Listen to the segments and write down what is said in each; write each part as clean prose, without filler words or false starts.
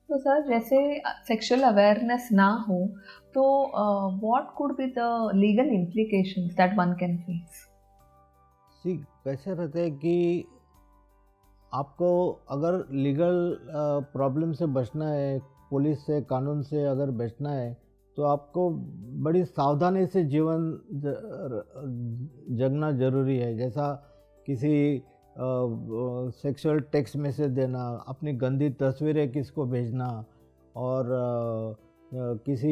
तो सर जैसे sexual awareness ना हो तो what could be the legal implications that one can face? सी कैसे रहता है कि आपको अगर लीगल प्रॉब्लम से बचना है, पुलिस से, कानून से अगर बचना है, तो आपको बड़ी सावधानी से जीवन जगना ज़रूरी है। जैसा किसी सेक्सुअल टेक्स्ट मैसेज देना, अपनी गंदी तस्वीरें किसको भेजना, और किसी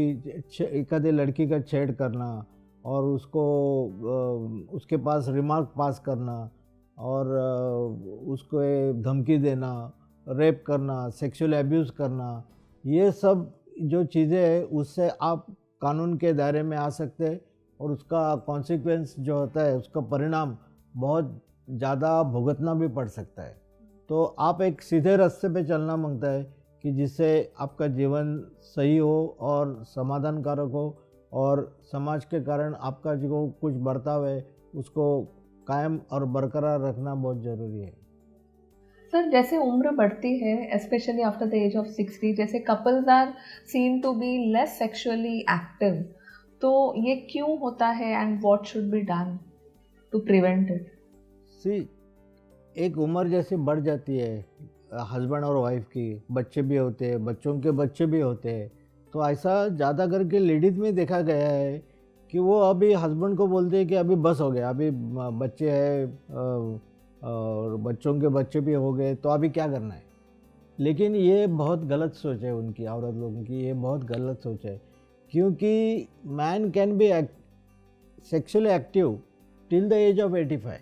एखादी लड़की का छेड़ करना और उसको उसके पास रिमार्क पास करना, और उसको धमकी देना, रेप करना, सेक्सुअल एब्यूज़ करना, ये सब जो चीज़ें हैं उससे आप कानून के दायरे में आ सकते हैं, और उसका कॉन्सिक्वेंस जो होता है, उसका परिणाम बहुत ज़्यादा भुगतना भी पड़ सकता है। तो आप एक सीधे रास्ते पे चलना मांगता है कि जिससे आपका जीवन सही हो और समाधानकारक हो, और समाज के कारण आपका जो कुछ बर्ताव है उसको कायम और बरकरार रखना बहुत ज़रूरी है। सर जैसे उम्र बढ़ती है specially after the age of 60, जैसे couples are seen to be less sexually active, तो ये क्यों होता है and what should be done to prevent it? See एक उम्र जैसे बढ़ जाती है, हस्बैंड और वाइफ की, बच्चे भी होते हैं, बच्चों के बच्चे भी होते हैं, तो ऐसा ज़्यादा करके लेडीज़ में देखा गया है कि वो अभी हस्बैंड को बोलते हैं कि अभी बस हो गया, अभी बच्चे हैं और बच्चों के बच्चे भी हो गए, तो अभी क्या करना है। लेकिन ये बहुत गलत सोच है उनकी, औरत लोगों की, ये बहुत गलत सोच है, क्योंकि man can be sexually active till the age of 85,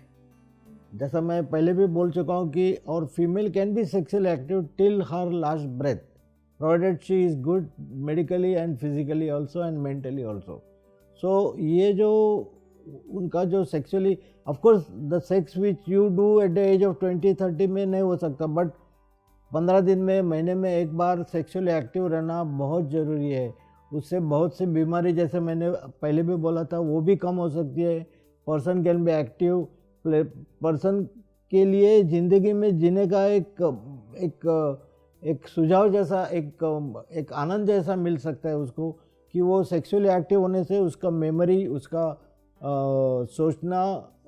जैसा मैं पहले भी बोल चुका हूँ कि, और female can be sexually active till her last breath, provided she is good medically and physically also and mentally also. So ये जो उनका जो sexually, of course the sex which you do at the age of 20-30 में नहीं हो सकता, but 15 दिन में, महीने में एक बार सेक्सुअली एक्टिव रहना बहुत ज़रूरी है। उससे बहुत सी बीमारी, जैसे मैंने पहले भी बोला था, वो भी कम हो सकती है। Person can be active, person के लिए ज़िंदगी में जीने का एक सुझाव जैसा, एक आनंद जैसा मिल सकता है उसको, कि वो सेक्सुअली एक्टिव होने से उसका मेमोरी, उसका सोचना,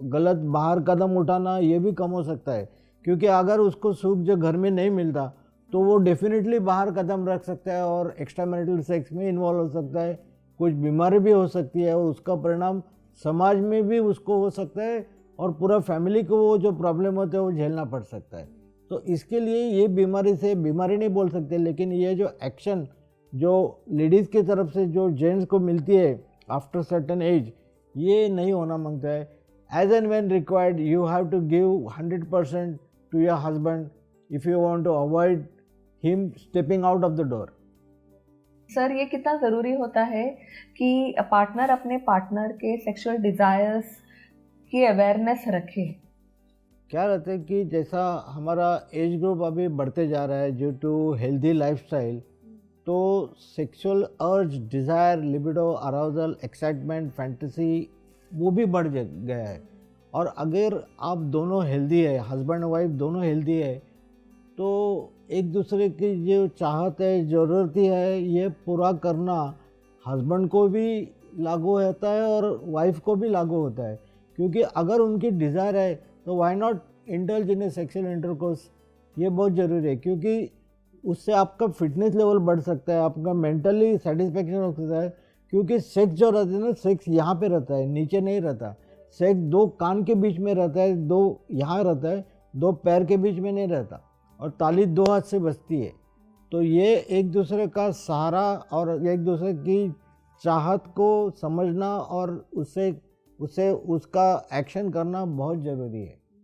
गलत बाहर कदम उठाना, ये भी कम हो सकता है। क्योंकि अगर उसको सुख जो घर में नहीं मिलता, तो वो डेफिनेटली बाहर कदम रख सकता है और एक्स्ट्रा मैरिटल सेक्स में इन्वॉल्व हो सकता है, कुछ बीमारी भी हो सकती है, और उसका परिणाम समाज में भी उसको हो सकता है, और पूरा फैमिली को वो जो प्रॉब्लम होते हैं वो झेलना पड़ सकता है। तो इसके लिए ये बीमारी से, बीमारी नहीं बोल सकते, लेकिन ये जो एक्शन जो लेडीज़ की तरफ से जो जेंट्स को मिलती है आफ्टर सर्टेन एज, ये नहीं होना मांगता है। As and when required you have to give 100% to your husband if you want to avoid him stepping out of the door. Sir ये कितना ज़रूरी होता है कि पार्टनर अपने पार्टनर के सेक्सुअल डिज़ायर्स की अवेयरनेस रखे? क्या रहता है कि जैसा हमारा एज ग्रुप अभी बढ़ते जा रहा है ड्यू टू हेल्दी लाइफस्टाइल, तो सेक्सुअल अर्ज, desire, libido, arousal, excitement, fantasy, वो भी बढ़ गया है। और अगर आप दोनों हेल्दी है, हस्बैंड वाइफ दोनों हेल्दी है, तो एक दूसरे की जो चाहत है, ज़रूरत है, ये पूरा करना हस्बैंड को भी लागू होता है और वाइफ को भी लागू होता है। क्योंकि अगर उनकी डिज़ायर है तो why not indulge in A sexual intercourse, ये बहुत ज़रूरी है, क्योंकि उससे आपका फिटनेस लेवल बढ़ सकता है, आपका मेंटली सेटिस्फेक्शन हो सकता है। क्योंकि सेक्स जो रहता है ना, सेक्स यहाँ पे रहता है, नीचे नहीं रहता। सेक्स दो कान के बीच में रहता है, दो यहाँ रहता है, दो पैर के बीच में नहीं रहता, और ताली दो हाथ से बजती है। तो ये एक दूसरे का सहारा और एक दूसरे की चाहत को समझना और उससे उसका एक्शन करना बहुत ज़रूरी है।